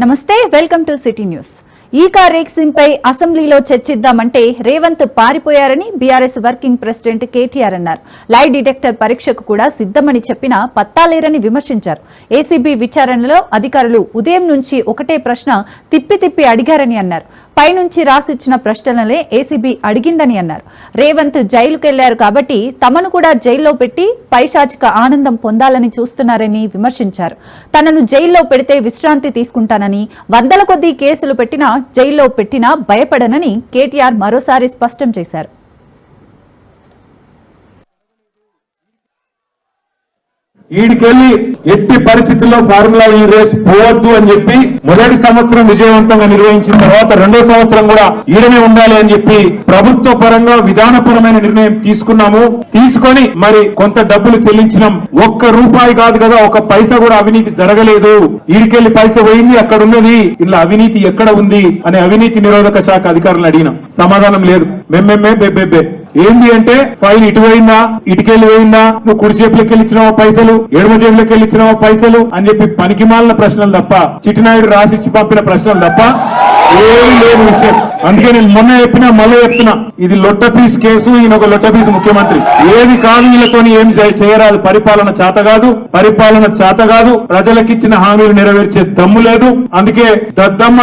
నమస్తే welcome to city news. ఈ car racing పై అసెంబ్లీలో చర్చిద్దామంటే రేవంత్ పారిపోయారని బీఆర్ఎస్ వర్కింగ్ ప్రెసిడెంట్ కేటీఆర్ అన్నారు. లై డిటెక్టర్ పరీక్షకు కూడా సిద్ధమని చెప్పినా పత్తాలేరని విమర్శించారు. ఏసీబీ విచారణలో అధికారులు ఉదయం నుంచి ఒకటే ప్రశ్న తిప్పి అడిగారని అన్నారు. పైనుంచి రాసిచ్చిన ప్రశ్నలనే ఏసీబీ అడిగిందని అన్నారు. రేవంత్ జైలుకెళ్లారు కాబట్టి తమను కూడా జైల్లో పెట్టి పైశాచిక ఆనందం పొందాలని చూస్తున్నారని విమర్శించారు. తనను జైల్లో పెడితే విశ్రాంతి తీసుకుంటానని, వందల కొద్దీ కేసులు పెట్టినా జైల్లో పెట్టినా భయపడనని కేటీఆర్ మరోసారి స్పష్టం చేశారు. ఈడికెళ్లి ఎట్టి పరిస్థితుల్లో ఫార్ములా ఈ రేస్ పోవద్దు అని చెప్పి మొదటి సంవత్సరం విజయవంతంగా నిర్వహించిన తర్వాత రెండో సంవత్సరం కూడా ఈడనే ఉండాలి అని చెప్పి ప్రభుత్వ పరంగా విధానపరమైన నిర్ణయం తీసుకొని మరి కొంత డబ్బులు చెల్లించినాం. ఒక్క రూపాయి కాదు కదా, ఒక పైసా కూడా అవినీతి జరగలేదు. ఈడికెళ్లి పైస పోయింది, అక్కడ ఉన్నది, ఇలా అవినీతి ఎక్కడ ఉంది అని అవినీతి నిరోధక శాఖ అధికారులను అడిగినాం. సమాధానం లేదు. బెబ్బెబ్బే ఏంది అంటే ఫైల్ ఇటు పోయిందా, ఇటుకెళ్ళి పోయిందా, నువ్వు కుడి చేపులకి వెళ్ళిచ్చినావా పైసలు, ఎడమ చేపులకి వెళ్ళిచ్చినావా పైసలు అని చెప్పి పనికిమాలిన ప్రశ్నలు తప్ప, చిట్టినాయుడు రాసిచ్చి పంపిన ప్రశ్నలు తప్ప ఏమీ లేని విషయం. అందుకే నేను మొన్న చెప్పినా మళ్ళీ చెప్తున్నా, ఇది లొట్టపీస్ కేసు, ఈయన ఒక లొట్టపీస్ ముఖ్యమంత్రి. ఏది కాదు వీళ్ళతోని ఏం చేయరాదు. పరిపాలన చేత కాదు, ప్రజలకిచ్చిన హామీలు నెరవేర్చే దమ్ము లేదు. అందుకే దద్దమ్మ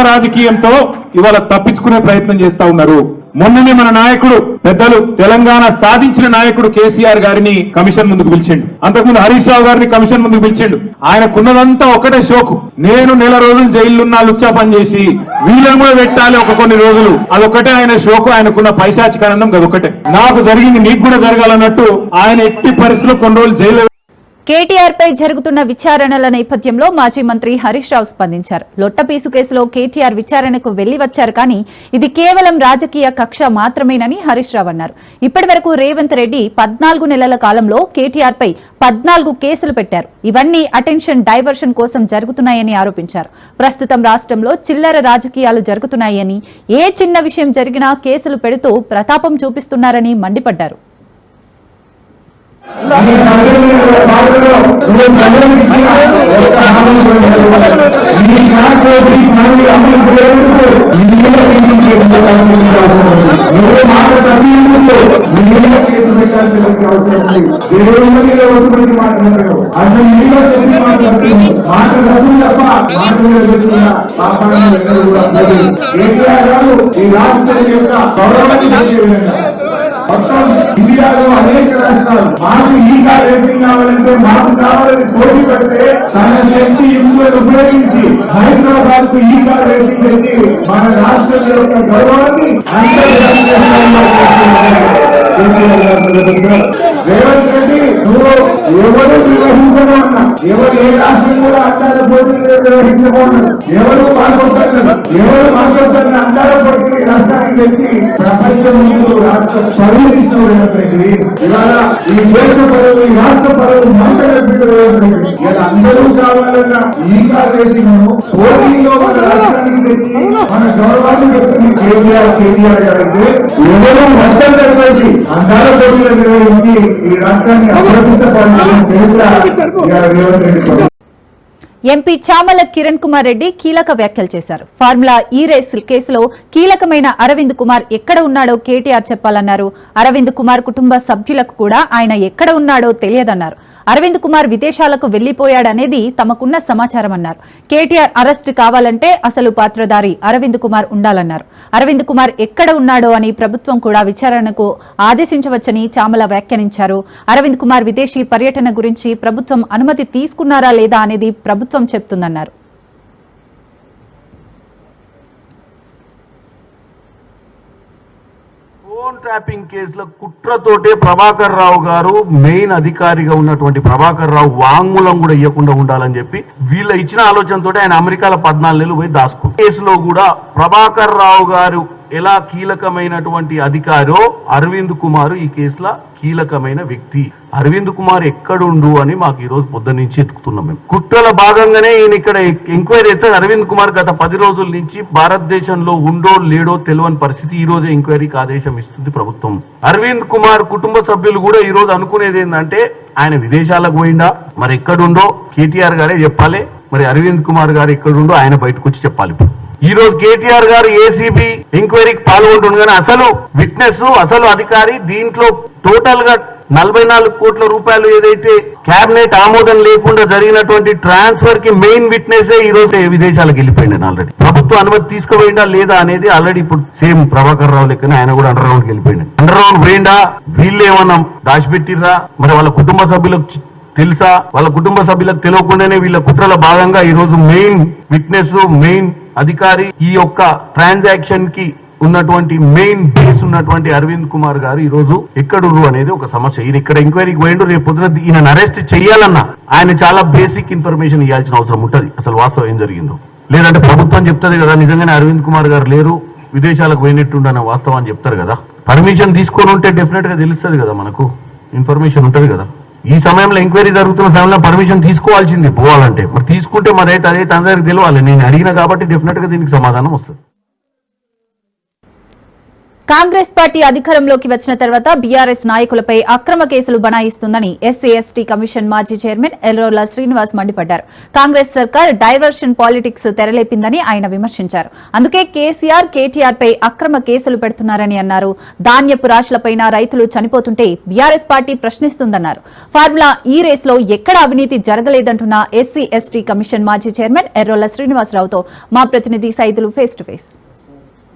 రాజకీయంతో ఇవాళ తప్పించుకునే ప్రయత్నం చేస్తా ఉన్నారు. మొన్ననే మన నాయకుడు పెద్దలు తెలంగాణ సాధించిన నాయకుడు కేసీఆర్ గారిని కమిషన్ ముందుకు పిలిచిండు. అంతకుముందు హరీష్ రావు గారిని కమిషన్ ముందుకు పిలిచిండు. ఆయనకున్నదంతా ఒకటే షోకు, నేను నెల రోజులు జైలున్నా లుచ్చా పని చేసి వీళ్ళని కూడా పెట్టాలి ఒక కొన్ని రోజులు, అదొకటే ఆయన షోకు. ఆయనకున్న పైశాచికానందం అదొకటే. నాకు జరిగింది నీకు కూడా జరగాలన్నట్టు ఆయన ఎట్టి పరిస్థితుల్లో కొన్ని రోజులు జైలు. కేటీఆర్ పై జరుగుతున్న విచారణల నేపథ్యంలో మాజీ మంత్రి హరీష్ రావు స్పందించారు. లొట్టపీసు కేసులో కేటీఆర్ విచారణకు వెళ్లి వచ్చారు, కానీ ఇది కేవలం రాజకీయ కక్ష మాత్రమేనని హరీష్ రావు అన్నారు. ఇప్పటి వరకు రేవంత్ రెడ్డి 14 నెలల కాలంలో కేటీఆర్ పై 14 కేసులు పెట్టారు. ఇవన్నీ అటెన్షన్ డైవర్షన్ కోసం జరుగుతున్నాయని ఆరోపించారు. ప్రస్తుతం రాష్ట్రంలో చిల్లర రాజకీయాలు జరుగుతున్నాయని, ఏ చిన్న విషయం జరిగినా కేసులు పెడుతూ ప్రతాపం చూపిస్తున్నారని మండిపడ్డారు. మొత్తం ఇండియాలో అనేక రాష్ట్రాలు మాకు ఈ కార్ రేసింగ్ కావాలంటే మాకు కావాలని పోటీ పడితే తన శక్తి యుక్తులను ఉపయోగించి హైదరాబాద్ కు ఈ కార్ రేసింగ్ తెచ్చి మన రాష్ట్రం యొక్క గౌరవాన్ని రేవంత్ రెడ్డి నువ్వు ఎవరు నిర్వహించను అన్నా, ఎవరు ఏ రాష్ట్రం కూడా అందాల పోటీలు నిర్వహించకూడదు, ఎవరు మాట్లాడుతున్నారు అందాల పోటీలు రాష్ట్రానికి తెచ్చి ప్రపంచం ముందు రాష్ట్ర పరువు తీసిన రేవంత్ రెడ్డి ఇవాళ ఈ దేశ పరువు, ఈ రాష్ట్ర పరువు మాట్లాడే రేవంత్ రెడ్డి ఇలా అందరూ కావాలన్నా ఈ కార్ రేసింగ్ పోటీలో మన రాష్ట్రానికి తెచ్చి మన గౌరవాన్ని తెచ్చింది కేటీఆర్ గారు. అంటే ఎవరు మొత్తం నిర్వహించి అందాల పోటీలు నిర్వహించి ఈ రాష్ట్రాన్ని అభివృద్ధిపరచాల్సిన చరిత్ర రేవంత్ రెడ్డి. ఎంపీ చామల కిరణ్ కుమార్ రెడ్డి కీలక వ్యాఖ్యలు చేశారు. ఫార్ములా ఈ రేస్ కేసులో కీలకమైన అరవింద్ కుమార్ ఎక్కడ ఉన్నాడో కేటీఆర్ చెప్పాలన్నారు. అరవింద్ కుమార్ కుటుంబ సభ్యులకు కూడా ఆయన ఎక్కడ ఉన్నాడో తెలియదన్నారు. అరవింద్ కుమార్ విదేశాలకు వెళ్లిపోయాడనేది తమకున్న సమాచారం అన్నారు. కేటీఆర్ అరెస్ట్ కావాలంటే అసలు పాత్రధారి అరవింద్ కుమార్ ఉండాలన్నారు. అరవింద్ కుమార్ ఎక్కడ ఉన్నాడో అని ప్రభుత్వం కూడా విచారణకు ఆదేశించవచ్చని చామల వ్యాఖ్యానించారు. అరవింద్ కుమార్ విదేశీ పర్యటన గురించి ప్రభుత్వం అనుమతి తీసుకున్నారా లేదా అనేది ప్రభుత్వం చెప్తుందన్నారు. ఫోన్ ట్రాపింగ్ కేసులో కుట్రతోటే ప్రభాకర్ రావు గారు మెయిన్ అధికారిగా ఉన్నటువంటి ప్రభాకర్ రావు వాంగ్మూలం కూడా ఇవ్వకుండా ఉండాలని చెప్పి వీళ్ళ ఇచ్చిన ఆలోచనతో ఆయన అమెరికాలో 14 నెలలు పోయి దాచుకుంటారు. కేసులో కూడా ప్రభాకర్ రావు గారు ఎలా కీలకమైనటువంటి అధికారో అరవింద్ కుమార్ ఈ కేసులో కీలకమైన వ్యక్తి. అరవింద్ కుమార్ ఎక్కడుండు అని మాకు ఈ రోజు పొద్దున్న నుంచి ఎత్తుకుతున్నాం. మేము కుట్రల భాగంగానే ఈయన ఇక్కడ ఎంక్వైరీ అయితే అరవింద్ కుమార్ గత 10 రోజుల నుంచి భారతదేశంలో ఉండో లేడో తెలియని పరిస్థితి. ఈ రోజు ఎంక్వైరీకి ఆదేశం ఇస్తుంది ప్రభుత్వం. అరవింద్ కుమార్ కుటుంబ సభ్యులు కూడా ఈ రోజు అనుకునేది ఏంటంటే ఆయన విదేశాలకు పోయిందా, మరి ఎక్కడుండో కేటీఆర్ గారే చెప్పాలి, మరి అరవింద్ కుమార్ గారు ఎక్కడుండో ఆయన బయటకు వచ్చి చెప్పాలి. ఈ రోజు కేటీఆర్ గారు ఏసీబీ ఎంక్వైరీకి పాల్గొంటుంది, కానీ అసలు విట్నెస్ అసలు అధికారి దీంట్లో టోటల్ గా 44 కోట్ల రూపాయలు ఏదైతే కేబినెట్ ఆమోదం లేకుండా జరిగినటువంటి ట్రాన్స్ఫర్ కి మెయిన్ విట్నెస్ ఈ రోజు విదేశాలకు వెళ్ళిపోయింది. ఆల్రెడీ ప్రభుత్వం అనుమతి తీసుకుపోయిందా లేదా అనేది ఆల్రెడీ ఇప్పుడు సేమ్ ప్రభాకర్ రావు లెక్కనే ఆయన కూడా అండర్ గ్రౌండ్ కి వెళ్ళిపోయింది. అండర్ గ్రౌండ్ పోయిందా, వీళ్ళు ఏమన్నా దాచిపెట్టిర్రా, మరి వాళ్ళ కుటుంబ సభ్యులకు తెలుసా, వాళ్ళ కుటుంబ సభ్యులకు తెలియకుండానే వీళ్ళ కుట్రల భాగంగా ఈ రోజు మెయిన్ విట్నెస్ మెయిన్ అధికారి ఈ యొక్క ట్రాన్సాక్షన్ కి ఉన్నటువంటి మెయిన్ బేస్ ఉన్నటువంటి అరవింద్ కుమార్ గారు ఈ రోజు ఎక్కడురు అనేది ఒక సమస్య. ఈయన ఇక్కడ ఎంక్వైరీకి పోయిండు, రేపు పొద్దున ఈయన అరెస్ట్ చేయాలన్నా ఆయన చాలా బేసిక్ ఇన్ఫర్మేషన్ ఇవ్వాల్సిన అవసరం ఉంటుంది, అసలు వాస్తవం ఏం జరిగిందో. లేదంటే ప్రభుత్వం చెప్తుంది కదా నిజంగానే అరవింద్ కుమార్ గారు లేరు విదేశాలకు పోయినట్టుండన్న వాస్తవం అని చెప్తారు కదా. పర్మిషన్ తీసుకొని ఉంటే డెఫినెట్ గా తెలుస్తుంది కదా, మనకు ఇన్ఫర్మేషన్ ఉంటది కదా. ఈ సమయంలో ఎంక్వైరీ జరుగుతున్న సమయంలో పర్మిషన్ తీసుకోవాల్సింది పోవాలంటే, మరి తీసుకుంటే మరి అదైతే అందరికి తెలియాలి. నేను అడిగిన కాబట్టి డెఫినెట్ గా దీనికి సమాధానం వస్తుంది. కాంగ్రెస్ పార్టీ అధికారంలోకి వచ్చిన తర్వాత బీఆర్ఎస్ నాయకులపై అక్రమ కేసులు బనాయిస్తుందని ఎస్సీ ఎస్టీ కమిషన్ మాజీ చైర్మన్ ఎల్రోల శ్రీనివాస్ మండిపడ్డారు. కాంగ్రెస్ సర్కార్ డైవర్షన్ పాలిటిక్స్ తెరలేపిందని ఆయన విమర్శించారు. అందుకే కేసీఆర్ కేటీఆర్ పై అక్రమ కేసులు పెడుతున్నారని అన్నారు. ధాన్యపు రాశులపైన రైతులు చనిపోతుంటే బీఆర్ఎస్ పార్టీ ప్రశ్నిస్తుందన్నారు. ఫార్ములా ఈ రేసులో ఎక్కడ అవినీతి జరగలేదంటున్న ఎస్సీ ఎస్టీ కమిషన్ మాజీ చైర్మన్ ఎర్రోల శ్రీనివాసరావుతో మా ప్రతినిధి Saidulu face to face.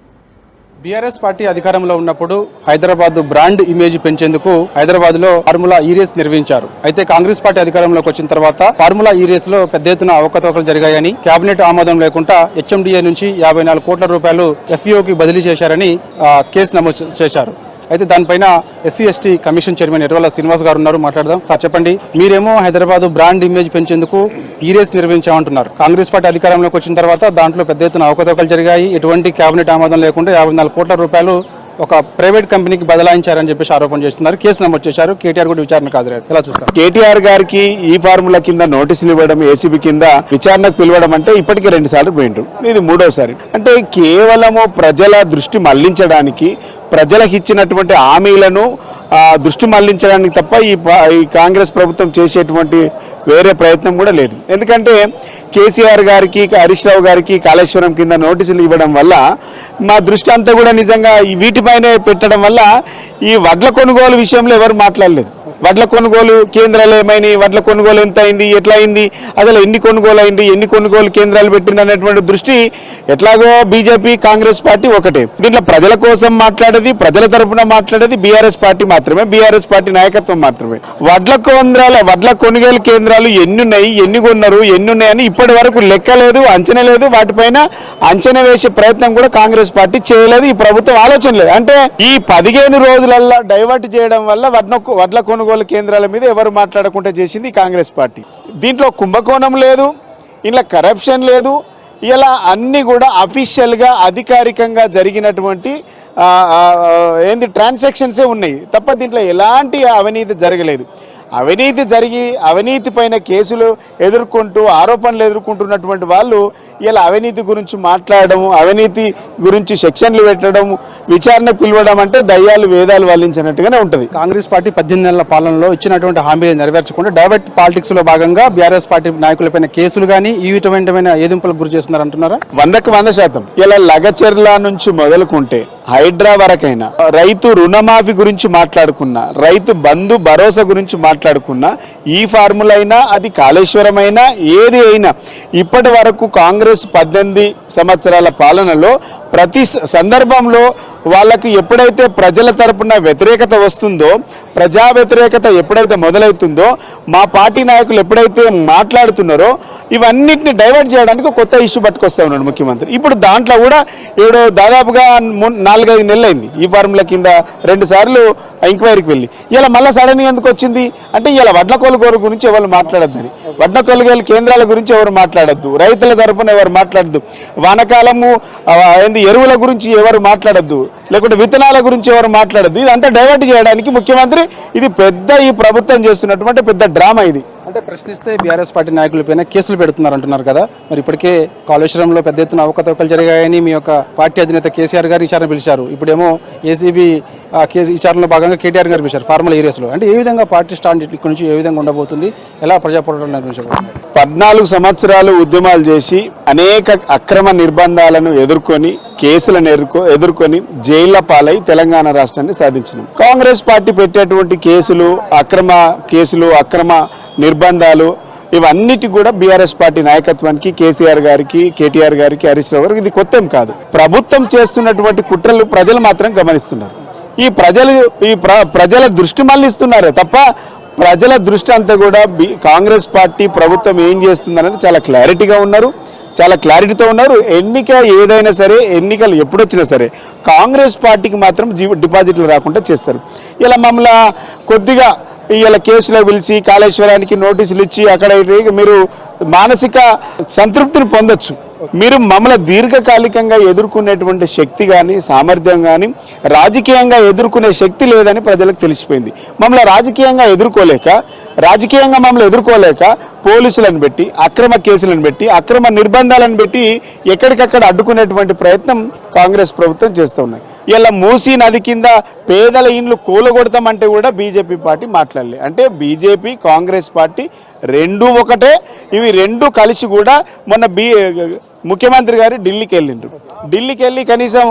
BRS party అధికారంలో ఉన్నప్పుడు హైదరాబాద్ బ్రాండ్ ఇమేజ్ పెంచేందుకు హైదరాబాద్ లో ఫార్ములా ఈ రేస్ నిర్వహించారు. అయితే కాంగ్రెస్ పార్టీ అధికారంలోకి వచ్చిన తర్వాత ఫార్ములా ఈ రేస్ లో పెద్ద ఎత్తున అవకతవకలు జరిగాయని, కేబినెట్ ఆమోదం లేకుండా హెచ్ఎండిఏ నుంచి 54 కోట్ల రూపాయలు ఎఫ్ఈఓకి బదిలీ చేశారని కేసు నమోదు చేశారు. అయితే దానిపైన SC ST commission chairman Errolla Srinivas గారు ఉన్నారు, మాట్లాడదాం. సార్ చెప్పండి, మీరేమో హైదరాబాద్ బ్రాండ్ ఇమేజ్ పెంచేందుకు ఈ రేస్ నిర్వహించామంటున్నారు. కాంగ్రెస్ పార్టీ అధికారంలోకి వచ్చిన తర్వాత దాంట్లో పెద్ద ఎత్తున అవకతవకలు జరిగాయి, ఎటువంటి కేబినెట్ ఆమోదం లేకుండా 54 కోట్ల రూపాయలు ఒక ప్రైవేట్ కంపెనీకి బదలాయించారని చెప్పేసి ఆరోపణ చేస్తున్నారు. కేసు నమోదు చేశారు. కేటీఆర్ కూడా విచారణకు హాజరయ్యారు. ఎలా చూస్తారు? కేటీఆర్ గారికి ఈ ఫార్ములా కింద నోటీసులు ఇవ్వడం, ఏసీబీ కింద విచారణకు పిలవడం అంటే ఇప్పటికే 2 సార్లు పోయిండ్రు, ఇది 3వసారి. అంటే కేవలము ప్రజల దృష్టి మళ్లించడానికి, ప్రజలకు ఇచ్చినటువంటి హామీలను దృష్టి మళ్లించడానికి తప్ప ఈ కాంగ్రెస్ ప్రభుత్వం చేసేటువంటి వేరే ప్రయత్నం కూడా లేదు. ఎందుకంటే కేసీఆర్ గారికి, హరీష్ రావు గారికి కాళేశ్వరం కింద నోటీసులు ఇవ్వడం వల్ల మా దృష్టి అంతా కూడా నిజంగా వీటిపైనే పెట్టడం వల్ల ఈ వడ్ల కొనుగోలు విషయంలో ఎవరు మాట్లాడలేదు. వడ్ల కొనుగోలు కేంద్రాలు ఏమైనాయి, వడ్ల కొనుగోలు ఎంత అయింది, ఎట్లా అయింది, అసలు ఎన్ని కొనుగోలు అయింది, ఎన్ని కొనుగోలు కేంద్రాలు పెట్టిందనేటువంటి దృష్టి ఎట్లాగో బీజేపీ కాంగ్రెస్ పార్టీ ఒకటే. దీంట్లో ప్రజల కోసం మాట్లాడేది, ప్రజల తరఫున మాట్లాడేది బీఆర్ఎస్ పార్టీ మాత్రమే, బీఆర్ఎస్ పార్టీ నాయకత్వం మాత్రమే. వడ్ల కొనుగోలు కేంద్రాలు ఎన్నున్నాయి, ఎన్ని కొన్నారు, ఎన్నున్నాయని ఇప్పటి వరకు లెక్కలేదు, అంచనా లేదు. వాటిపైన అంచనా వేసే ప్రయత్నం కూడా కాంగ్రెస్ పార్టీ చేయలేదు, ఈ ప్రభుత్వం ఆలోచన లేదు. అంటే ఈ 15 రోజులల్లో డైవర్ట్ చేయడం వల్ల వడ్ల కొనుగోలు కేంద్రాల మీద ఎవరు మాట్లాడకుండా చేసింది కాంగ్రెస్ పార్టీ. దీంట్లో కుంభకోణం లేదు, ఇలా కరప్షన్ లేదు, ఇలా అన్ని కూడా అఫీషియల్గా అధికారికంగా జరిగినటువంటి ట్రాన్సాక్షన్సే ఉన్నాయి తప్ప దీంట్లో ఎలాంటి అవినీతి జరగలేదు. అవినీతి పైన కేసులు ఎదుర్కొంటూ ఆరోపణలు ఎదుర్కొంటున్నటువంటి వాళ్ళు ఇలా అవినీతి గురించి మాట్లాడడం, అవినీతి గురించి సెక్షన్లు పెట్టడం, విచారణ పిలవడం అంటే దయ్యాలు వేదాలు వల్లించినట్టుగానే ఉంటుంది. కాంగ్రెస్ పార్టీ 18 నెలల పాలనలో ఇచ్చినటువంటి హామీలు నెరవేర్చకుండా డైవర్ట్ పాలిటిక్స్ లో భాగంగా బీఆర్ఎస్ పార్టీ నాయకులపైన కేసులు కానీ ఈ విధమైన ఏదింపులకు గురి చేస్తున్నారు అంటున్నారా? 100% ఇలా లగచెర్ల నుంచి మొదలుకుంటే హైడ్రా వరకైనా, రైతు రుణమాఫీ గురించి మాట్లాడుకున్నా, రైతు బంధు భరోసా గురించి మాట్లాడుకున్నా, ఈ ఫార్ములా అయినా, అది కాళేశ్వరం అయినా, ఏది అయినా ఇప్పటి వరకు కాంగ్రెస్ 18 సంవత్సరాల పాలనలో ప్రతి సందర్భంలో వాళ్ళకు ఎప్పుడైతే ప్రజల తరపున వ్యతిరేకత వస్తుందో, ప్రజా వ్యతిరేకత ఎప్పుడైతే మొదలవుతుందో, మా పార్టీ నాయకులు ఎప్పుడైతే మాట్లాడుతున్నారో ఇవన్నిటిని డైవర్ట్ చేయడానికి కొత్త ఇష్యూ పట్టుకొస్తా ఉన్నాడు ముఖ్యమంత్రి. ఇప్పుడు దాంట్లో కూడా దాదాపుగా 4-5 నెలలు అయింది ఈ ఫార్ములా కింద 2 సార్లు ఎంక్వైరీకి వెళ్ళి. ఇలా మళ్ళీ సడన్గా ఎందుకు వచ్చింది అంటే ఇలా వడ్ల కొనుగోలు గురించి ఎవరు మాట్లాడద్దని, వడ్ల కొనుగోలు కేంద్రాల గురించి ఎవరు మాట్లాడద్దు, రైతుల తరపున ఎవరు మాట్లాడద్దు, వానకాలము ఎరువుల గురించి ఎవరు మాట్లాడద్దు, లేకుంటే విత్తనాల గురించి ఎవరు మాట్లాడద్దు. ఇదంతా డైవర్ట్ చేయడానికి ముఖ్యమంత్రి ఇది పెద్ద ఈ ప్రభుత్వం చేస్తున్నటువంటి పెద్ద డ్రామా ఇది. అంటే ప్రశ్నిస్తే బీఆర్ఎస్ పార్టీ నాయకులపైన కేసులు పెడుతున్నారు అంటున్నారు కదా, మరి ఇప్పటికే కాళేశ్వరంలో పెద్ద ఎత్తున అవకతవకలు జరిగాయని మీ యొక్క పార్టీ అధినేత కేసీఆర్ గారు విచారణ పిలిచారు. ఇప్పుడేమో ఏసీబీ కేసు విచారణలో భాగంగా కేటీఆర్ గారు పిలిచారు ఫార్మల్ ఏరియాస్లో. అంటే ఏ విధంగా పార్టీ స్టాండ్ ఇక్కడ నుంచి ఏ విధంగా ఉండబోతుంది, ఎలా ప్రజాపోరాటాలు నిర్వహించబోతుంది? 14 సంవత్సరాలు ఉద్యమాలు చేసి అనేక అక్రమ నిర్బంధాలను ఎదుర్కొని కేసులను ఎదుర్కొని జైళ్ల పాలై తెలంగాణ రాష్ట్రాన్ని సాధించినాం. కాంగ్రెస్ పార్టీ పెట్టేటువంటి కేసులు, అక్రమ నిర్బంధాలు ఇవన్నిటి కూడా బీఆర్ఎస్ పార్టీ నాయకత్వానికి, కేసీఆర్ గారికి, కేటీఆర్ గారికి, హరీష్ రావు గారికి ఇది కొత్తేం కాదు. ప్రభుత్వం చేస్తున్నటువంటి కుట్రలు ప్రజలు మాత్రం గమనిస్తున్నారు. ఈ ప్రజల దృష్టి మళ్లిస్తున్నారే తప్ప ప్రజల దృష్టి అంతా కూడా కాంగ్రెస్ పార్టీ ప్రభుత్వం ఏం చేస్తుందనేది చాలా క్లారిటీగా ఉన్నారు, చాలా క్లారిటీతో ఉన్నారు. ఏదైనా సరే, ఎన్నికలు ఎప్పుడొచ్చినా సరే కాంగ్రెస్ పార్టీకి మాత్రం డిపాజిట్లు రాకుండా చేస్తారు. ఇలా మమ్మల్ని కొద్దిగా ఇలా కేసులో పిలిచి కాళేశ్వరానికి నోటీసులు ఇచ్చి అక్కడ మీరు మానసిక సంతృప్తిని పొందొచ్చు. మీరు మమ్మల్ని దీర్ఘకాలికంగా ఎదుర్కొనేటువంటి శక్తి కానీ, సామర్థ్యం కానీ, రాజకీయంగా ఎదుర్కొనే శక్తి లేదని ప్రజలకు తెలిసిపోయింది. మమ్మల్ని రాజకీయంగా మమ్మల్ని ఎదుర్కోలేక పోలీసులను పెట్టి, అక్రమ కేసులను పెట్టి, అక్రమ నిర్బంధాలను పెట్టి ఎక్కడికక్కడ అడ్డుకునేటువంటి ప్రయత్నం కాంగ్రెస్ ప్రభుత్వం చేస్తూ ఉన్నాయి. ఇలా మూసీ నది కింద పేదల ఇండ్లు కూలగొడతామంటే కూడా బీజేపీ పార్టీ మాట్లాడలే. అంటే బీజేపీ, కాంగ్రెస్ పార్టీ రెండూ ఒకటే. ఇవి రెండు కలిసి కూడా మొన్న ముఖ్యమంత్రి గారు ఢిల్లీకి వెళ్ళి కనీసం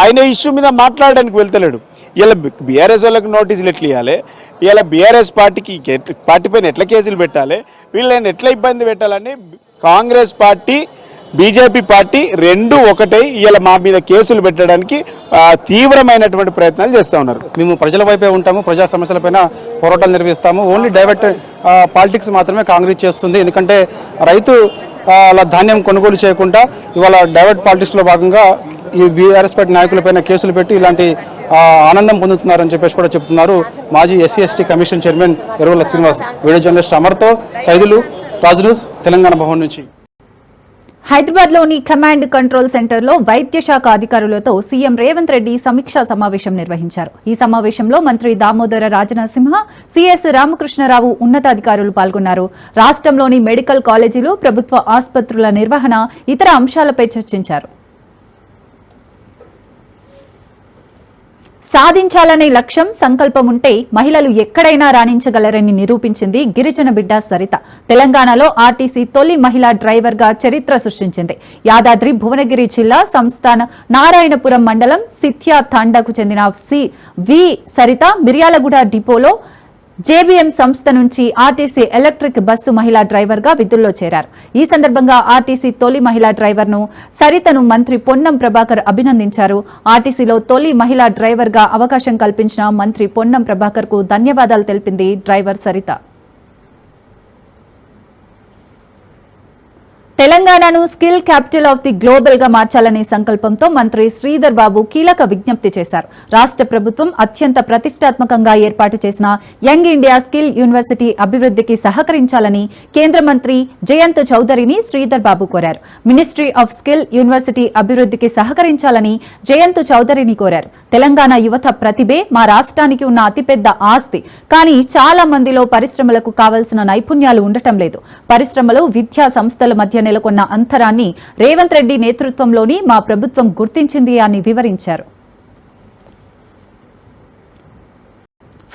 ఆయన ఇష్యూ మీద మాట్లాడడానికి వెళ్తలేడు. ఇలా బీఆర్ఎస్ వాళ్ళకి నోటీసులు ఎట్లా ఇవ్వాలి, ఇలా బీఆర్ఎస్ పార్టీ పైన ఎట్లా కేసులు పెట్టాలి, వీళ్ళని ఎట్లా ఇబ్బంది పెట్టాలని కాంగ్రెస్ పార్టీ, బీజేపీ పార్టీ రెండు ఒకటే ఇలా మా మీద కేసులు పెట్టడానికి తీవ్రమైనటువంటి ప్రయత్నాలు చేస్తూ ఉన్నారు. మేము ప్రజల వైపే ఉంటాము, ప్రజా సమస్యలపైన పోరాటాలు నిర్వహిస్తాము. ఓన్లీ డైవర్ట్ పాలిటిక్స్ మాత్రమే కాంగ్రెస్ చేస్తుంది. ఎందుకంటే రైతు ధాన్యం కొనుగోలు చేయకుండా ఇవాళ డైవర్ట్ పాలిటిక్స్లో భాగంగా ఈ బీఆర్ఎస్ పార్టీ నాయకులపైన కేసులు పెట్టి ఇలాంటి ఆనందం పొందుతున్నారని చెప్పేసి కూడా చెప్తున్నారు మాజీ ఎస్సీ/ఎస్టీ commission chairman Errolla Srinivas. Video journalist అమర్తో సైదులు, రాజ్ న్యూస్, తెలంగాణ భవన్ నుంచి. హైదరాబాద్లోని కమాండ్ కంట్రోల్ సెంటర్లో వైద్య శాఖ అధికారులతో సీఎం రేవంత్ రెడ్డి సమీక్షా సమావేశం నిర్వహించారు. ఈ సమావేశంలో మంత్రి దామోదర రాజనరసింహ, సీఎస్ రామకృష్ణరావు ఉన్నతాధికారులు పాల్గొన్నారు. రాష్ట్రంలోని మెడికల్ కాలేజీలు, ప్రభుత్వ ఆసుపత్రుల నిర్వహణ, ఇతర అంశాలపై చర్చించారు. సాధించాలనే లక్ష్యం, సంకల్పం ఉంటే మహిళలు ఎక్కడైనా రాణించగలరని నిరూపించింది గిరిజన బిడ్డ సరిత. తెలంగాణలో ఆర్టీసీ తొలి మహిళా డ్రైవర్గా చరిత్ర సృష్టించింది. యాదాద్రి భువనగిరి జిల్లా సంస్థాన నారాయణపురం మండలం సిథ్యా తాండాకు చెందిన సరిత మిర్యాలగూడ డిపోలో జేబీఎం సంస్థ నుంచి ఆర్టీసీ ఎలక్ట్రిక్ బస్సు మహిళా డ్రైవర్గా విధుల్లో చేరారు. ఈ సందర్భంగా ఆర్టీసీ తొలి మహిళా డ్రైవర్ను సరితను మంత్రి పొన్నం ప్రభాకర్ అభినందించారు. ఆర్టీసీలో తొలి మహిళా డ్రైవర్గా అవకాశం కల్పించిన మంత్రి పొన్నం ప్రభాకర్కు ధన్యవాదాలు తెలిపింది డ్రైవర్ సరిత. తెలంగాణను skill capital of the global గా మార్చాలనే సంకల్పంతో మంత్రి శ్రీధర్ బాబు కీలక విజ్ఞప్తి చేశారు. రాష్ట్ర ప్రభుత్వం అత్యంత ప్రతిష్టాత్మకంగా ఏర్పాటు చేసిన యంగ్ ఇండియా స్కిల్ యూనివర్సిటీ అభివృద్ధికి సహకరించాలని కేంద్ర మంత్రి జయంత్ చౌదరిని శ్రీధర్ బాబు కోరారు. మినిస్ట్రీ ఆఫ్ స్కిల్ యూనివర్సిటీ అభివృద్ధికి సహకరించాలని జయంత్ చౌదరిని కోరారు. తెలంగాణ యువత ప్రతిభే మా రాష్ట్రానికి ఉన్న అతిపెద్ద ఆస్తి. కానీ చాలా మందిలో పరిశ్రమలకు కావలసిన నైపుణ్యాలు ఉండటం లేదు. పరిశ్రమలు, విద్యా సంస్థల మధ్య నెలకొన్న అంతరాన్ని రేవంత్ రెడ్డి నేతృత్వంలోని మా ప్రభుత్వం గుర్తించింది అని వివరించారు.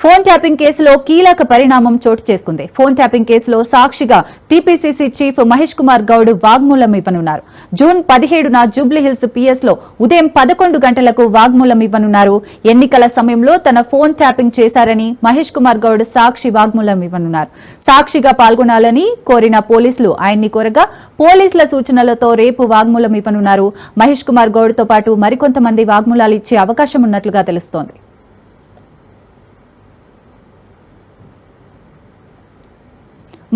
ఫోన్ ట్యాపింగ్ కేసులో కీలక పరిణామం చోటు చేసుకుంది. ఫోన్ ట్యాపింగ్ కేసులో సాక్షిగా టీపీసీసీ చీఫ్ మహేష్ కుమార్ గౌడ్ వాగ్మూలం ఇవ్వనున్నారు. జూన్ 17న జూబ్లీహిల్స్ పిఎస్లో ఉదయం 11 గంటలకు వాగ్మూలం ఇవ్వనున్నారు. ఎన్నికల సమయంలో తన ఫోన్ ట్యాపింగ్ చేశారని మహేష్ కుమార్ గౌడ్ సాక్షి వాగ్మూలం ఇవ్వనున్నారు. సాక్షిగా పాల్గొనాలని కోరిన పోలీసులు ఆయన్ని కోరగా పోలీసుల సూచనలతో రేపు వాగ్మూలం ఇవ్వనున్నారు. మహేష్ కుమార్ గౌడ్తో పాటు మరికొంతమంది వాగ్మూలాలు ఇచ్చే అవకాశం ఉన్నట్లుగా తెలుస్తోంది.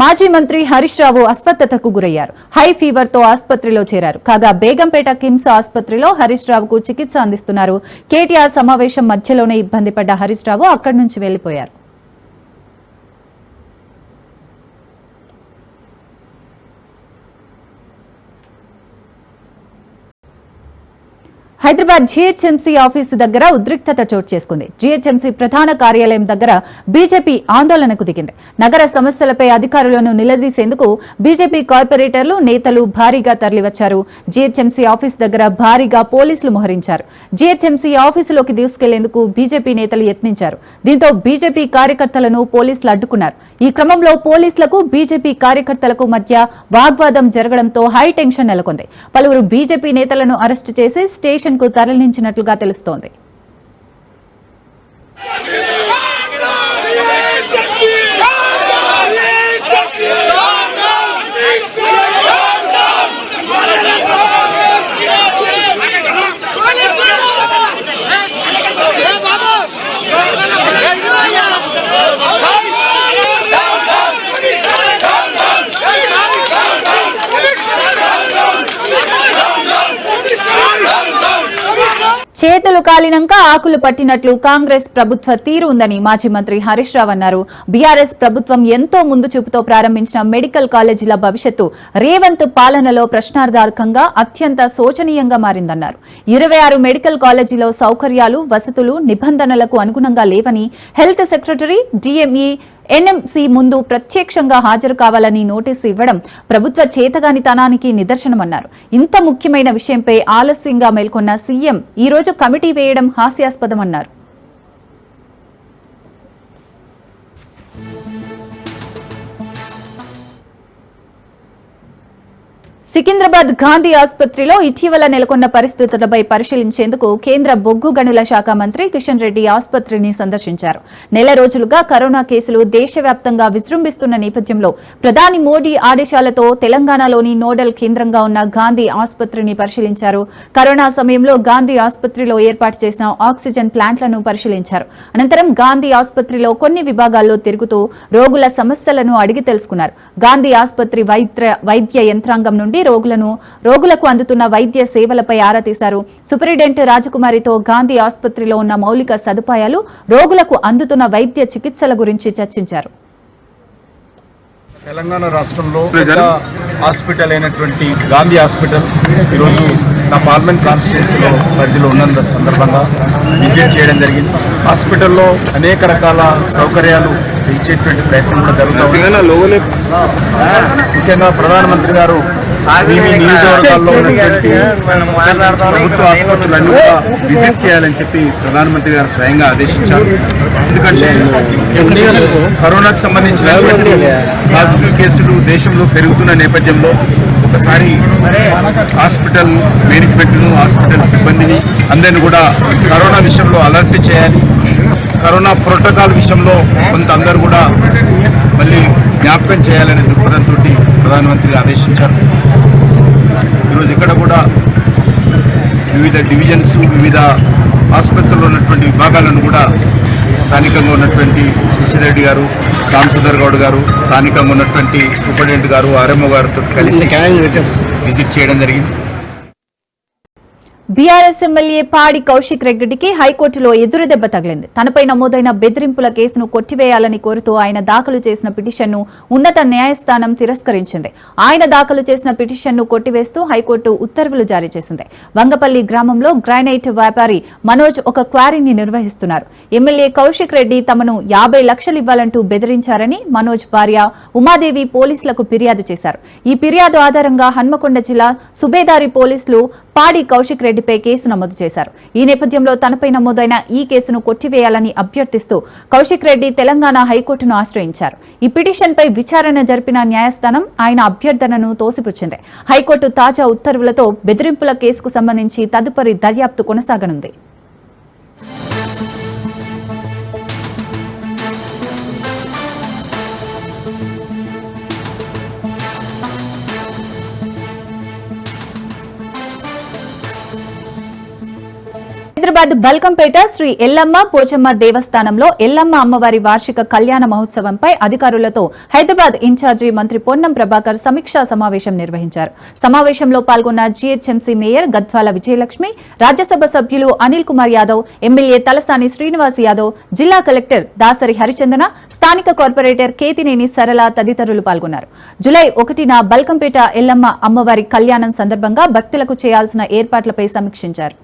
మాజీ మంత్రి హరీష్ రావు అస్వస్థతకు గురయ్యారు. హై ఫీవర్ తో ఆసుపత్రిలో చేరారు. కాగా బేగంపేట కిమ్స్ ఆసుపత్రిలో హరీష్ రావుకు చికిత్స అందిస్తున్నారు. కేటీఆర్ సమావేశం మధ్యలోనే ఇబ్బంది పడ్డ హరీష్ రావు అక్కడి నుంచి వెళ్లిపోయారు. హైదరాబాద్ జీహెచ్ఎంసీ ఆఫీసు దగ్గర ఉద్రిక్తత చోటు చేసుకుంది. జీహెచ్ఎంసీ ప్రధాన కార్యాలయం దగ్గర బీజేపీ ఆందోళనకు దిగింది. నగర సమస్యలపై అధికారులను నిలదీసేందుకు బీజేపీ కార్పొరేటర్లు, నేతలు భారీగా తరలివచ్చారు. జీహెచ్ఎంసీ ఆఫీసు దగ్గర భారీగా పోలీసులు మోహరించారు. జీహెచ్ఎంసీ ఆఫీసులోకి దూసుకెళ్లేందుకు బీజేపీ నేతలు యత్నించారు. దీంతో బీజేపీ కార్యకర్తలను పోలీసులు అడ్డుకున్నారు. ఈ క్రమంలో పోలీసులకు బీజేపీ కార్యకర్తలకు మధ్య వాగ్వాదం జరగడంతో హై టెన్షన్ నెలకొంది. పలువురు బీజేపీ నేతలను అరెస్టు చేసి స్టేషన్ కు తరలించినట్లుగా తెలుస్తోంది. చేతులు కాలినంక ఆకులు పట్టినట్లు కాంగ్రెస్ ప్రభుత్వ తీరు ఉందని మాజీ మంత్రి హరీష్ రావు అన్నారు. బీఆర్ఎస్ ప్రభుత్వం ఎంతో ముందు చూపుతో ప్రారంభించిన మెడికల్ కాలేజీల భవిష్యత్తు రేవంత్ పాలనలో ప్రశ్నార్థకంగా అత్యంత శోచనీయంగా మారిందన్నారు. 26 మెడికల్ కాలేజీలో సౌకర్యాలు, వసతులు నిబంధనలకు అనుగుణంగా లేవని హెల్త్ సెక్రటరీ, డిఎంఈ, ఎన్ఎంసీ ముందు ప్రత్యక్షంగా హాజరు కావాలని నోటీసు ఇవ్వడం ప్రభుత్వ చేతగానితనానికి నిదర్శనమన్నారు. ఇంత ముఖ్యమైన విషయంపై ఆలస్యంగా మేల్కొన్న సీఎం ఈ రోజు కమిటీ వేయడం హాస్యాస్పదమన్నారు. సికింద్రాబాద్ గాంధీ ఆసుపత్రిలో ఇటీవల నెలకొన్న పరిస్థితులపై పరిశీలించేందుకు కేంద్ర బొగ్గు గనుల శాఖ మంత్రి కిషన్ రెడ్డి ఆసుపత్రిని సందర్శించారు. నెల రోజులుగా కరోనా కేసులు దేశవ్యాప్తంగా విజృంభిస్తున్న నేపథ్యంలో ప్రధాని మోడీ ఆదేశాలతో తెలంగాణలోని నోడల్ కేంద్రంగా ఉన్న గాంధీ ఆసుపత్రిని పరిశీలించారు. కరోనా సమయంలో గాంధీ ఆసుపత్రిలో ఏర్పాటు చేసిన ఆక్సిజన్ ప్లాంట్లను పరిశీలించారు. అనంతరం గాంధీ ఆసుపత్రిలో కొన్ని విభాగాల్లో తిరుగుతూ రోగుల సమస్యలను అడిగి తెలుసుకున్నారు. గాంధీ ఆసుపత్రి వైద్య యంత్రాంగం నుండి రోగులకు అందుతున్న వైద్య సేవలపై ఆరా తీశారు. సూపరింటెండెంట్ రాజకుమారితో గాంధీ ఆసుపత్రిలో ఉన్న మౌలిక సదుపాయాలు, రోగులకు అందుతున్న వైద్య చికిత్సల గురించి చర్చించారు. తెలంగాణ రాష్ట్రంలో పెద్ద హాస్పిటల్ అయినటువంటి గాంధీ హాస్పిటల్ ఈరోజు నా పార్లమెంట్ కాన్స్టిట్యూన్సీలో పరిధిలో ఉన్న సందర్భంగా విజిట్ చేయడం జరిగింది. హాస్పిటల్లో అనేక రకాల సౌకర్యాలు ఇచ్చేటువంటి ప్రయత్నం కూడా జరుగుతుంది. ముఖ్యంగా ప్రధానమంత్రి గారు మీ నియోజకవర్గాల్లో ఉన్నటువంటి ప్రభుత్వ ఆసుపత్రులన్నీ కూడా విజిట్ చేయాలని చెప్పి ప్రధానమంత్రి గారు స్వయంగా ఆదేశించారు. ఎందుకంటే కరోనాకు సంబంధించినటువంటి పాజిటివ్ కేసులు దేశంలో పెరుగుతున్న నేపథ్యంలో ఒకసారి హాస్పిటల్ మేనేజ్మెంట్ను, హాస్పిటల్ సిబ్బందిని అందరినీ కూడా కరోనా విషయంలో అలర్ట్ చేయాలి. కరోనా ప్రోటోకాల్ విషయంలో కొంత అందరూ కూడా మళ్ళీ జ్ఞాపకం చేయాలనే దృక్పథంతో ప్రధానమంత్రి ఆదేశించారు. ఈరోజు ఇక్కడ కూడా వివిధ డివిజన్స్, వివిధ ఆసుపత్రుల్లో ఉన్నటువంటి విభాగాలను కూడా స్థానికంగా ఉన్నటువంటి శశిరెడ్డి గారు, శ్యామసుందర్ గౌడ్ గారు, స్థానికంగా ఉన్నటువంటి సూపరింటెండెంట్ గారు, ఆర్ఎంఓ గారితో కలిసి విజిట్ చేయడం జరిగింది. బీఆర్ఎస్ ఎమ్మెల్యే పాడి కౌశిక్ రెడ్డికి హైకోర్టులో ఎదురుదెబ్బ తగిలింది. తనపై నమోదైన బెదిరింపుల కేసును కొట్టివేయాలని కోరుతూ ఆయన దాఖలు చేసిన పిటిషన్ను ఉన్నత న్యాయస్థానం తిరస్కరించింది. ఆయన దాఖలు చేసిన పిటిషన్ను కొట్టివేస్తూ హైకోర్టు ఉత్తర్వులు జారీ చేసింది. వంగపల్లి గ్రామంలో గ్రానైట్ వ్యాపారి మనోజ్ ఒక క్వారీని నిర్వహిస్తున్నారు. ఎమ్మెల్యే కౌశిక్ రెడ్డి తమను 50 లక్షలు ఇవ్వాలంటూ బెదిరించారని మనోజ్ భార్య ఉమాదేవి పోలీసులకు ఫిర్యాదు చేశారు. ఈ ఫిర్యాదు ఆధారంగా హన్మకొండ జిల్లా సుబేదారి పోలీసులు పాడి కౌశిక్ రెడ్డిపై కేసు నమోదు చేశారు. ఈ నేపథ్యంలో తనపై నమోదైన ఈ కేసును కొట్టివేయాలని అభ్యర్థిస్తూ కౌశిక్ రెడ్డి తెలంగాణ హైకోర్టును ఆశ్రయించారు. ఈ పిటిషన్పై విచారణ జరిపిన న్యాయస్థానం ఆయన అభ్యర్థనను తోసిపుచ్చింది. హైకోర్టు తాజా ఉత్తర్వులతో బెదిరింపుల కేసుకు సంబంధించి తదుపరి దర్యాప్తు కొనసాగనుంది. హైదరాబాద్ బల్కంపేట శ్రీ ఎల్లమ్మ పోచమ్మ దేవస్థానంలో ఎల్లమ్మ అమ్మవారి వార్షిక కళ్యాణ మహోత్సవంపై అధికారులతో హైదరాబాద్ ఇన్ఛార్జి మంత్రి పొన్నం ప్రభాకర్ సమీక్షా సమావేశం నిర్వహించారు. సమావేశంలో పాల్గొన్న జీహెచ్ఎంసీ మేయర్ గద్వాల విజయలక్ష్మి, రాజ్యసభ సభ్యులు అనిల్ కుమార్ యాదవ్, ఎమ్మెల్యే తలసాని శ్రీనివాస్ యాదవ్, జిల్లా కలెక్టర్ దాసరి హరిచందన, స్థానిక కార్పొరేటర్ కేతినేని సరళ తదితరులు పాల్గొన్నారు. జూలై 1న బల్కంపేట ఎల్లమ్మ అమ్మవారి కళ్యాణం సందర్భంగా భక్తులకు చేయాల్సిన ఏర్పాట్లపై సమీక్షించారు.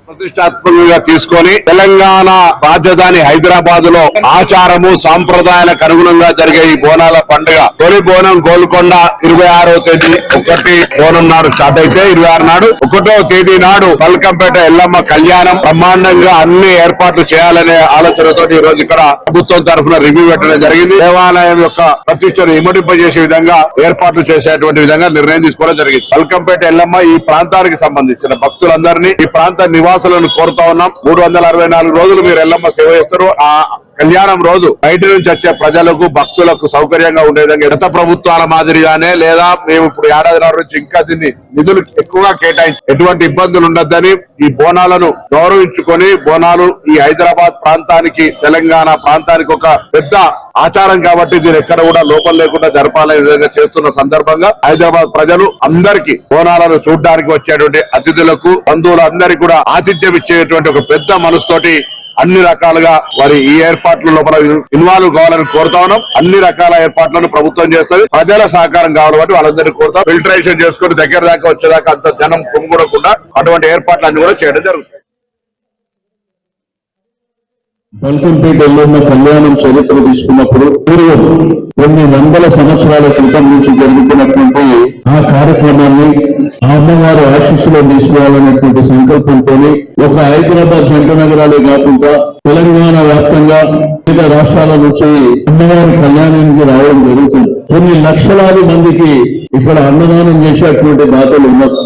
ప్రతిష్టాత్మకంగా తీసుకొని తెలంగాణ రాజధాని హైదరాబాద్ లో ఆచారము సాంప్రదాయాలకు అనుగుణంగా జరిగే ఈ బోనాల పండుగ తొలి బోనం గోల్కొండ 26వ తేదీ ఒకటి బోనం నాడు స్టార్ట్ అయితే 26 నాడు 1వ తేదీ నాడు పల్కంపేట ఎల్లమ్మ కళ్యాణం బ్రహ్మాండంగా అన్ని ఏర్పాట్లు చేయాలనే ఆలోచనతో ఈ రోజు ఇక్కడ ప్రభుత్వం తరఫున రివ్యూ పెట్టడం జరిగింది. దేవాలయం యొక్క ప్రతిష్టను ఇమడింపజేసే విధంగా ఏర్పాట్లు చేసేటువంటి విధంగా నిర్ణయం తీసుకోవడం జరిగింది. పల్కంపేట ఎల్లమ్మ ఈ ప్రాంతానికి సంబంధించిన భక్తులందరినీ ఈ ప్రాంత నివాసులను కోరుతా ఉన్నాం. 364 రోజులు మీరు ఎల్లమ్మ సేవ చేస్తారు. ఆ కళ్యాణం రోజు బయట నుంచి వచ్చే ప్రజలకు భక్తులకు సౌకర్యంగా ఉండే విధంగా గత ప్రభుత్వాల మాదిరిగానే లేదా మేము ఇప్పుడు ఏడాది నుంచి ఇంకా దీన్ని నిధులు ఎక్కువగా కేటాయించి ఎటువంటి ఇబ్బందులు ఉండొద్దని ఈ బోనాలను గౌరవించుకొని బోనాలు ఈ హైదరాబాద్ ప్రాంతానికి తెలంగాణ ప్రాంతానికి ఒక పెద్ద ఆచారం కాబట్టి దీని ఎక్కడ కూడా లోపం లేకుండా జరపాలనే విధంగా చేస్తున్న సందర్భంగా హైదరాబాద్ ప్రజలు అందరికీ బోనాలను చూడడానికి వచ్చేటువంటి అతిథులకు బంధువులు అందరికీ కూడా ఆతిథ్యం ఇచ్చేటువంటి ఒక పెద్ద మనసుతోటి అన్ని రకాలుగా వారి ఈ ఏర్పాట్ల లోపల ఇన్వాల్వ్ కావాలని కోరుతా ఉన్నాం. అన్ని రకాల ఏర్పాట్లను ప్రభుత్వం చేస్తుంది. ప్రజల సహకారం కావాలి కాబట్టి వాళ్ళందరినీ కోరుతాం. ఫిల్టరేషన్ చేసుకుని దగ్గర దాకా వచ్చేదాకా అంత జనం పొంగకూడకుండా అటువంటి ఏర్పాట్లు అన్ని కూడా చేయడం జరుగుతుంది. బల్కంపేట ఎల్లమ్మ కళ్యాణం చరిత్ర తీసుకున్నప్పుడు పూర్వం కొన్ని వందల సంవత్సరాల క్రితం నుంచి జరుగుతున్నటువంటి ఆ కార్యక్రమాన్ని అమ్మవారి ఆశీస్సులో తీసుకోవాలనేటువంటి సంకల్పంతో ఒక హైదరాబాద్ జంట నగరాలే కాకుండా తెలంగాణ వ్యాప్తంగా వివిధ రాష్ట్రాల నుంచి అమ్మవారి కళ్యాణానికి రావడం జరుగుతుంది. కొన్ని లక్షలాది మందికి ఇక్కడ అన్నదానం చేసేటువంటి దాతలు ఉన్నారు.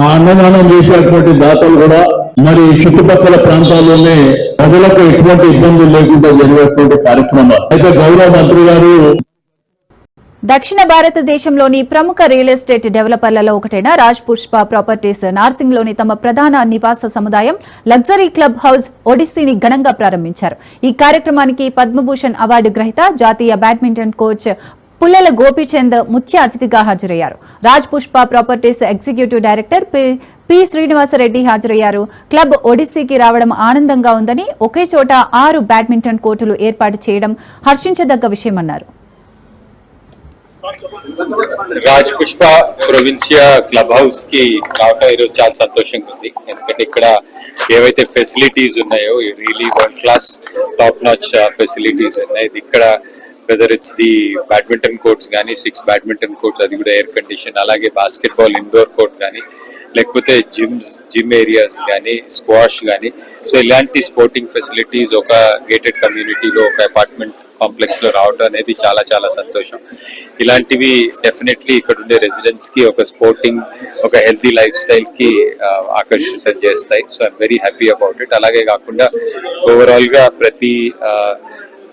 ఆ అన్నదానం చేసేటువంటి దాతలు కూడా మరి చుట్టుపక్కల ప్రాంతాల్లోనే ప్రజలకు ఎటువంటి ఇబ్బందులు లేకుండా జరిగేటువంటి కార్యక్రమాలు. అయితే గౌరవ మంత్రి గారు దక్షిణ భారతదేశంలోని ప్రముఖ రియల్ ఎస్టేట్ డెవలపర్లలో ఒకటైన రాజ్ పుష్ప ప్రాపర్టీస్ నార్సింగ్లోని తమ ప్రధాన నివాస సముదాయం లగ్జరీ క్లబ్ హౌస్ ఒడిస్సీని ఘనంగా ప్రారంభించారు. ఈ కార్యక్రమానికి పద్మభూషణ్ అవార్డు గ్రహీత జాతీయ బ్యాడ్మింటన్ కోచ్ పుల్లెల గోపీచంద్ ముఖ్య అతిథిగా హాజరయ్యారు. Raj Pushpa properties executive director P Srinivasa Reddy హాజరయ్యారు. క్లబ్ ఒడిస్సీకి రావడం ఆనందంగా ఉందని, ఒకే చోట 6 బ్యాడ్మింటన్ కోర్టులు ఏర్పాటు చేయడం హర్షించదగ్గ విషయమన్నారు. రాజ్ పుష్ప ప్రొవిన్సియా క్లబ్ హౌస్ కి రావటం ఈరోజు చాలా సంతోషంగా ఉంది. ఎందుకంటే ఇక్కడ ఏవైతే ఫెసిలిటీస్ ఉన్నాయో really world class top notch facilities ఉన్నాయి. ఇక్కడ whether it's the badminton courts కానీ 6 బ్యాడ్మింటన్ కోర్ట్స్, అది కూడా ఎయిర్ కండిషన్, అలాగే బాస్కెట్బాల్ ఇండోర్ కోర్ట్ కానీ లేకపోతే జిమ్ ఏరియాస్ కానీ స్క్వాష్ కానీ, సో ఇలాంటి స్పోర్టింగ్ ఫెసిలిటీస్ ఒక గేటెడ్ కమ్యూనిటీలో ఒక అపార్ట్మెంట్ కాంప్లెక్స్ లో రావడం అనేది చాలా చాలా సంతోషం. ఇలాంటివి డెఫినెట్లీ ఇక్కడ ఉండే రెసిడెంట్స్ కి ఒక స్పోర్టింగ్, ఒక హెల్తీ లైఫ్ స్టైల్ కి ఆకర్షితం చేస్తాయి. So I'm very happy about it. అలాగే కాకుండా ఓవరాల్ గా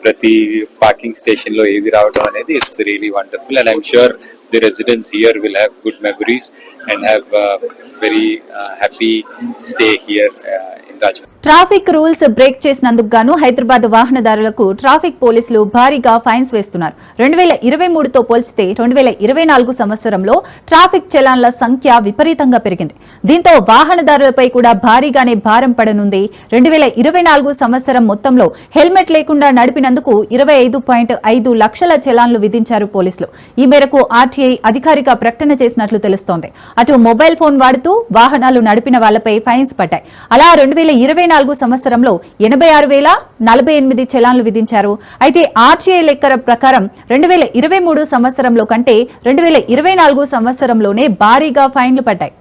ప్రతి పార్కింగ్ స్టేషన్ లో ఏది రావడం అనేది it's really wonderful. And I'm sure the residents here will have good memories and have very happy stay here in Rajasthan. Traffic rules break చేసినందుకు గాను హైదరాబాద్ వాహనదారులకు ట్రాఫిక్ పోలీసులు భారీగా ఫైన్స్ వేస్తున్నారు. 2023తో పోల్చితే 2024 సంవత్సరంలో ట్రాఫిక్ చలాన్ల సంఖ్య విపరీతంగా పెరిగింది. దీంతో వాహనదారులపై కూడా భారీగానే భారం పడనుంది. 2024 సంవత్సరం మొత్తంలో హెల్మెట్ లేకుండా నడిపినందుకు 25.5 లక్షల చలాన్లు విధించారు పోలీసులు. ఈ మేరకు ఆర్టీఐ అధికారిక ప్రకటన చేసినట్లు తెలుస్తోంది. అటు మొబైల్ ఫోన్ వాడుతూ వాహనాలు నడిపిన వాళ్లపై ఫైన్స్ పడ్డాయి. అలా 2024 సంవత్సరంలో 86,048 చలాన్లు విధించారు. అయితే ఆర్టీఐ లెక్కల ప్రకారం 2023 సంవత్సరంలో కంటే 2024 సంవత్సరంలోనే భారీగా ఫైన్లు పడ్డాయి.